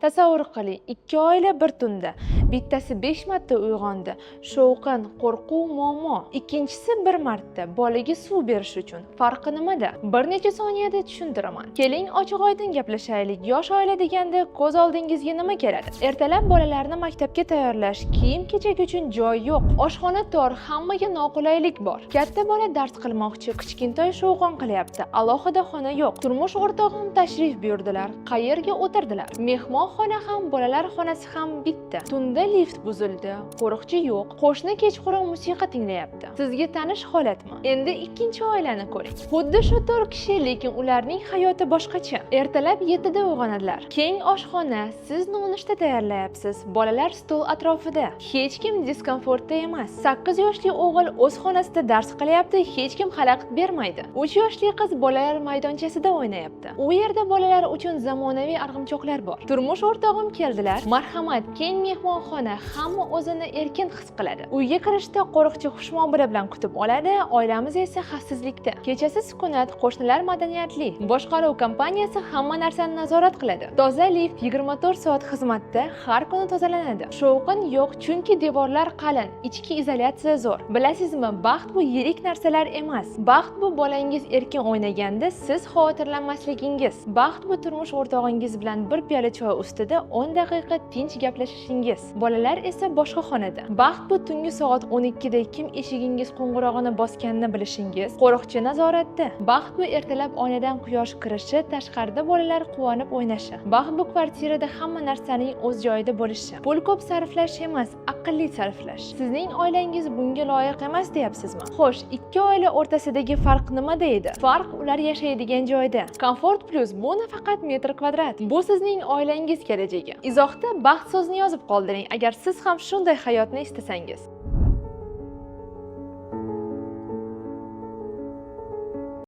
Tasavvur qiling, ikki oila bir tunda. Bittasi 5 marta uyg'ondi. Shovqin, qo'rquv, muammo. Ikkinchisi bir marta bolaga suv berish uchun. Farqi nimada? Bir necha soniyada tushuntiraman. Keling, ochiq-oydin gaplashaylik. Yosh oila deganda ko'z oldingizga nima keladi? Ertalab bolalarni maktabga tayyorlash, kiyim-kechak uchun joy yo'q. Oshxona tor, hammaga noqulaylik bor. Katta bola dars qilmoqchi, kichkintoy shovqin qilyapti. Alohida xona yo'q. Turmush o'rtog'im tashrif buyurdilar. Qayerga o'tirdilar? Mehmonxona ham, bolalar xonasi ham bitta. Tunda lift buzildi. Qo'riqchi yo'q. Qo'shni kechqurun musiqa tinglayapti. Sizga tanish holatmi? Endi ikkinchi oilani ko'ring. Xuddi shu 4 kishi, lekin ularning hayoti boshqacha. Ertalab 7 da uyg'onadilar. Keng oshxona, siz nonushta tayyorlayapsiz. Bolalar stol atrofida. Hech kim diskomfortda emas. 8 yoshli o'g'il o'z xonasida dars qilyapti, hech kim xalaqit bermaydi. 3 yoshli qiz bolalar maydonchasida o'ynayapti. U yerda bolalar uchun zamonaviy arg'imchoqlar bor. Turmush o'rtog'im keldilar. Marhamat, keng mehmonxona, hamma o'zini erkin his qiladi. Uyga kirishda qo'riqchi xushmuomala bilan kutib oladi, oilamiz esa xavfsizlikda. Kechasi sukunat, qo'shnilar madaniyatli. Boshqaruv kompaniyasi hamma narsani nazorat qiladi. Toza lift 24 soat xizmatda, har kuni tozalanadi. Shovqin yo'q, chunki devorlar qalin, ichki izolyatsiya zo'r. Bilasizmi, baxt bu yirik narsalar emas. Baxt bu bolangiz erkin o'ynaganda siz xavotirlanmasligingiz. Baxt bu turmush o'rtog'ingiz bilan bir piyola choy ustida 10 daqiqa tinch gaplashishingiz. Bolalar esa boshqa xonada. Baxt bu tungi soat 12 da kim eshigingiz qo'ng'irog'ini bosganini bilishingiz. Qo'riqchi nazoratda. Baxt bu ertalab oynadan quyosh kirishi, tashqarida bolalar quvonib o'ynashi. Baxt bu kvartirada hamma narsaning o'z joyida bo'lishi. Pul ko'p sarflash emas, aqlli sarflash. Sizning oilangiz bunga loyiq emas deyapsizmi? Xo'sh, ikki oila o'rtasidagi farq nimada edi? Farq ular yashaydigan joyda. Komfort plus bu nafaqat metr kvadrat. Bu sizning oilangiz kelajagi. Izohda baxt so'zini yozib qoldiring, agar siz ham shunday hayotni istasangiz.